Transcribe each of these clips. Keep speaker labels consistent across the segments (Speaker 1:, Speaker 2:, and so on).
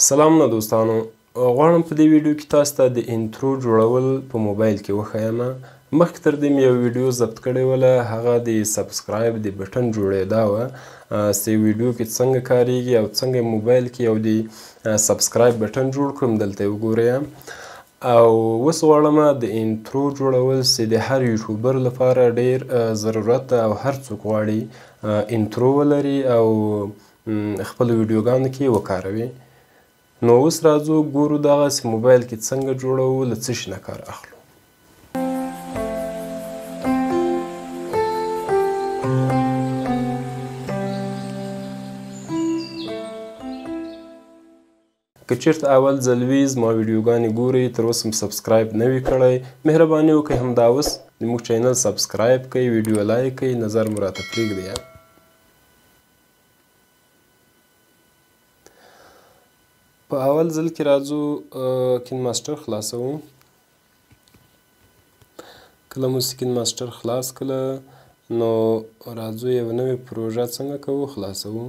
Speaker 1: سلامونه دوستانو، غواړم په دې ویډیو کې تاسو ته د انټرو جوړول په موبایل کې وښیم. مخکې تر دې مې یو ویډیو ضبط کړې وله، هغه د سبسکرایب د بټن جوړېدا وه چې ویډیو کې څنګه کاریږي او څنګه موبایل کې یو د سبسکرایب بټن جوړ کړم. دلته یې وګورئ. او اوس غواړم د انټرو جوړول چې د هر یوټیوبر لپاره ډېر ضرورت ده او هر څوک غواړي انټرو ولري او خپلو ویډیوګانو کې یې وکاروي. نو اوس راځو ګورو دغسې موبایل کې څنګه جوړوو، له څه شي نه کار اخلو. که چېرته اول ځل وي زما ویډیوګانې ګورئ، تر اوسه مو سبسکرایب نه وي کړی، مهرباني وکړئ همدا اوس زموږ چینل سبسکرایب کړئ، ویډیو لایک کړئ، نظر مو راته پرېږدئ. په اول ځل کې راځو کین ماسټر خلاصوو. کله مو چې کین ماسټر خلاص کړله نو راځو یو نوې پروژه څنګه کوو خلاصوو.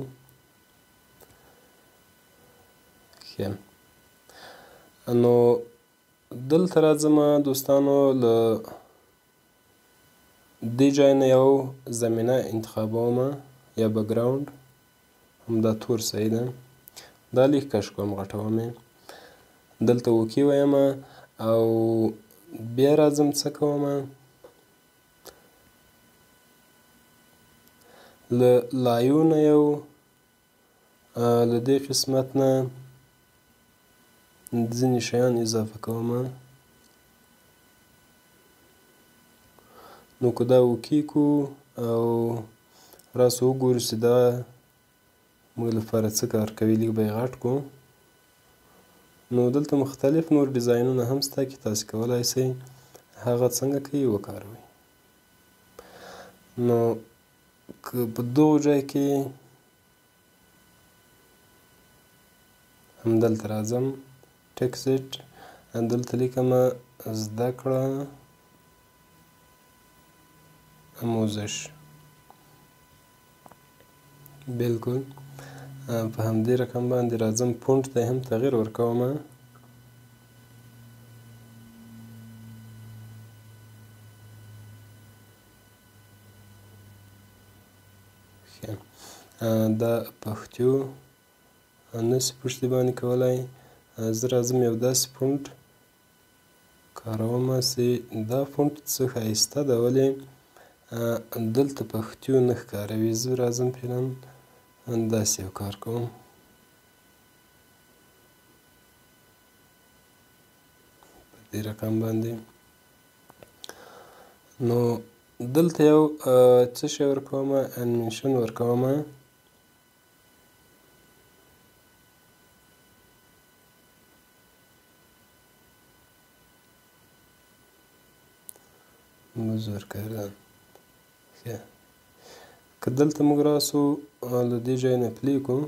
Speaker 1: ښه، نو دلته راځم دوستانو، له دې ځای نه یو زمینه انتخابوم یا بکګراوند، همدا تور صحیح ده. دا لیک کش کوم، غټوم یې، دلته اوکې ویم او بیا راځم څه کوم، له لایو نه یو له دې قسمت نه ځینې شیان اضافه کوم. نو که دا اوکې کو او راسو وګورو چې دا موږ لپاره څه کار کوي، لږ به یې غټ کړو. نو دلته مختلف نور ډیزاینونه هم شته چې تاسې کولی شئ هغه څنګه کوي وکاروئ. نو که په دغو ځای کې همدلته راځم، ټکسټ، دلته لیکم زده کړه آموزش. بلکل په همدې رقم باندې راځم، فونټ ته هم تغییر ورکوم. دا پښتو نشي پشتي باندې کولی. زه راځم یو داسې فونټ کاروم چې دا فونټ څه ښایسته ده، ولې دلته پښتو نه ښکاروي. زه راځم فعلا داسې یو کار کوم. په دې رقم باندې نو دلته یو څه شی ورکوم، انیمیشن ورکوم. بزرگ کردن. ښه، که دلته موږ راسو له دې ځای نه پلی کړو،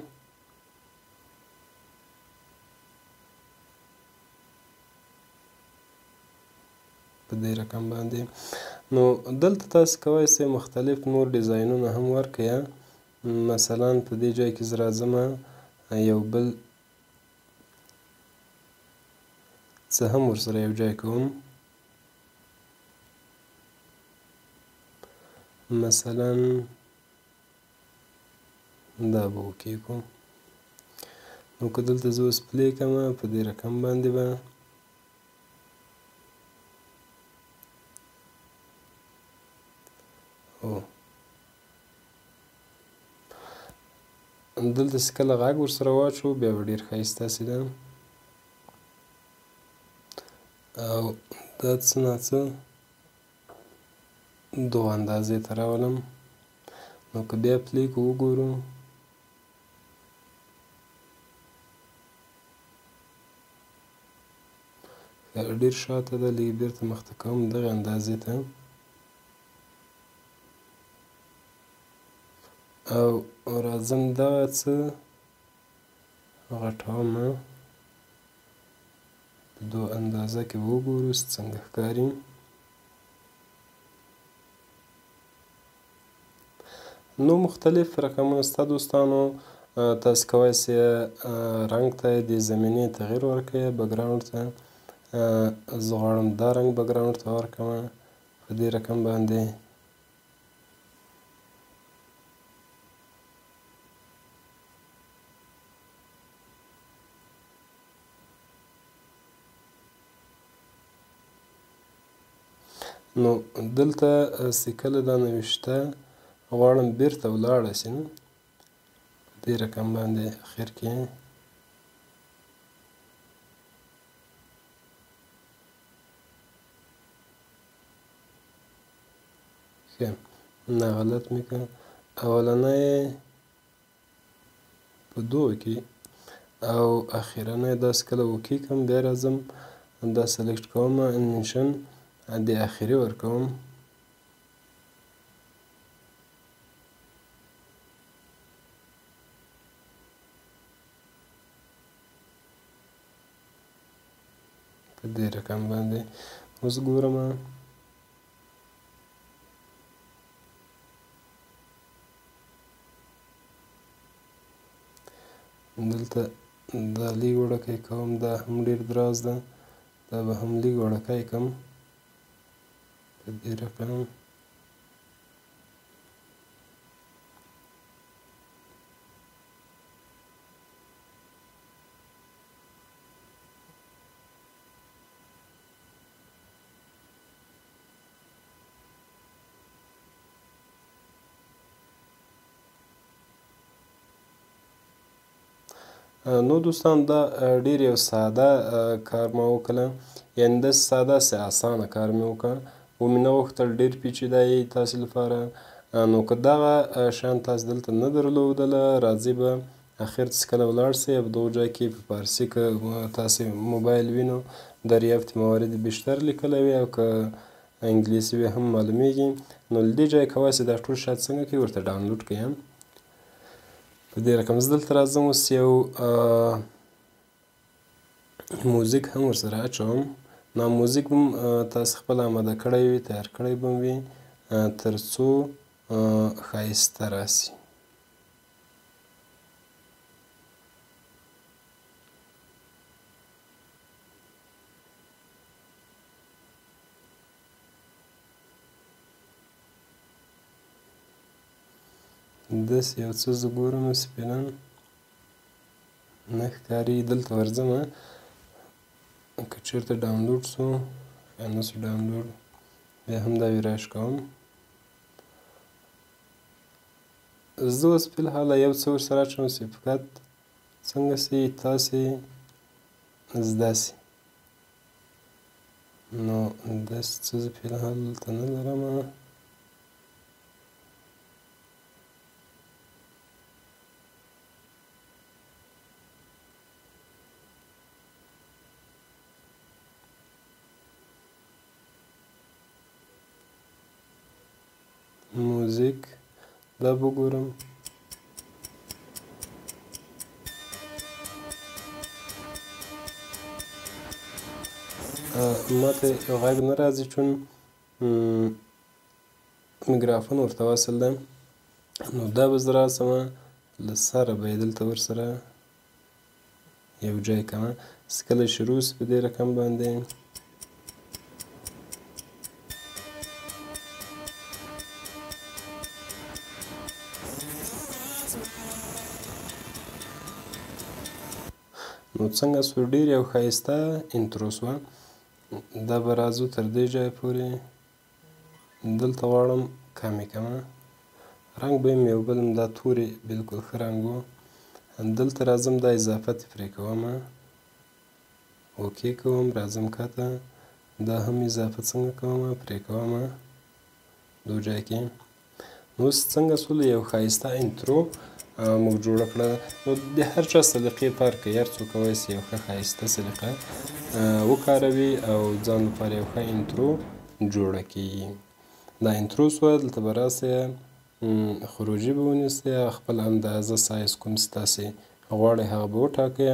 Speaker 1: په دې رقم باندې، نو دلته تاسې کولی شئ مختلف نور ډیزاینونه هم ورکړئ. مثلا په دې ځای کې زه راځم یو بل څه هم ورسره یو ځای کوم. مثلا دا به اوکې کړو. نو که دلته زه اوس پلی کړم په دې رقم باندې به دلته چې کله غږ ورسره واچوو بیا به ډېر ښایسته شي ده. او دا څه ناڅه دغو اندازې ته راولم. نو که بیا پلی کړو وګورو، ډېر شاته ده، لږ بېرته مخته کوم دغې اندازې ته، او راځم دغه څه غټوم. په دغو اندازه کې به وګورو چې څنګه ښکاري. نو مختلف رقمونه شته دوستانو، تاسو کولی سئ رنګ ته د زمینې تغییر ورکړئ بکګراوند ته. زه غواړم دا رنګ بکګراوند ته ورکړمه په دې رقم باندې. نو دلته چې کله دا نوشته غواړم بیرته ولاړه شي په دې رقم باندې اخر کې ښه نه غلط مې کړ. اولنی په دوو کې او اخرنی داسې کله اوکې کړم بیا راځم دا سلیکټ کوم انیمیشن د اخري ورکوم. په دې رقم باندې اوس ګورم دلته دا لیږ وړکی کوم دا هم ډېر دراز ده دا به هم لیږ وړکی کړم په دې رقم. نو دوستان دا ډېر یو ساده کار ما وکړه یعنې داسې ساده چې اسانه کار مې وکړه ومې نه غوښتل ډېر پیچیده یي تاسې لپاره. نو که دغه شیان تاسې دلته نه درلودله راځئ به اخر چې کله ولاړ سئ په دغو ځای کې په فارسي که تاسې موبایل وي نو دریافت موارد بیشتر لیکلی وي او که انګلیسي وي هم معلومیږي. نو له دې ځایه کولی سئ دا ټول شیان څنګه کړئ ورته ډاونلوډ کړئ په دې رقم. زه دلته راځم اوس یو موزیک هم ورسره اچوم. دا موزیک هم تاسې خپله اماده کړی وي تیار کړی به وي تر څو ښایسته راسي. داسې یو څه زه ګورم چې فعلا نه ښکاري. دلته ورځم که چېرته ډاونلوډ سو یا نه سو ډاونلوډ بیا هم دا ویراش کوم. زه اوس فلحال یو څه ورسره اچوم چې فقط څنګه چې تاسې زده سي. نو داسې څه زه فلحال دلته نه لرم. موزیک دا به ګورم. ماته غږ نه راځي چون میکروفون ورته وصل ده. نو دا به زه راسمه له سره به یې دلته ورسره یو ځای کړمه چې کله شروع سي په دې رقم باندې نو څنګه سو ډېر یو ښایسته انترو سوه. دا به راځو تر دې ځایه پورې. دلته غواړم کمې کړمه رنګ به یې یو بل دا تورې بلکل ښه رنګ و. دلته راځم دا اضافت یې پرې کومه اوکې کوم راځم ښکته دا هم اضافه څنګه کومه پرې کومه دو ځای کې. نو اوس څنګه سوله یو ښایسته انترو موږ جوړه کړه. نو د هر چا سلیقې فرق کوي هر څوک کولی سي یو ښه ښایسته سلیقه وکاروي او ځان لپاره یو ښه انترو جوړه کړي. دا انترو سوه دلته به راسئ خروجي به ونیسئ خپل اندازه سایز کوم چې تاسې غواړئ هغه به وټاکئ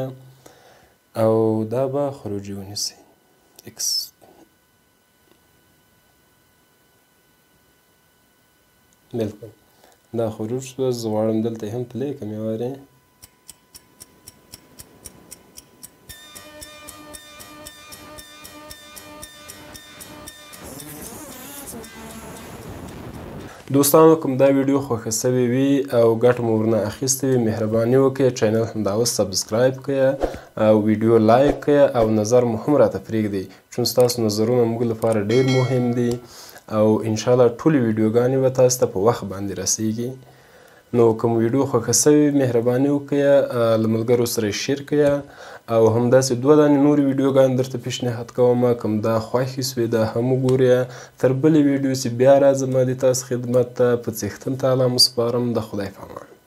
Speaker 1: او دا به خروجي ونیسئ ایکس. بلکل دا خروج سوه. زه غواړم دلته یې هم پلی کړم یو وارې دوستانو کوم دا ویډیو خوښه سوې وي او ګټه مو ورنه اخیستې وي مهرباني وکړئ چینل همدا اوس سبسکرایب کړئ او ویډیو لایک کړئ او نظر مو هم راته پرېږدئ چون ستاسو نظرونه موږ لپاره ډېر مهم دي او انشاءالله ټولې ویډیوګانې به تاسو ته په وخت باندې رسیږي نو کوم ویډیو خوښه سوې مهرباني وکړئ له ملګرو سره یې شیر کړئ او همداسې 2 دانې نورې ویډیوګانې درته پیشنهاد کوم کوم دا خوښې سوې دا هم وګورئ تر بلې ویډیو چې بیا راځم د تاسو خدمت ته په څښتن تعالی مو سپارم د خدای په امان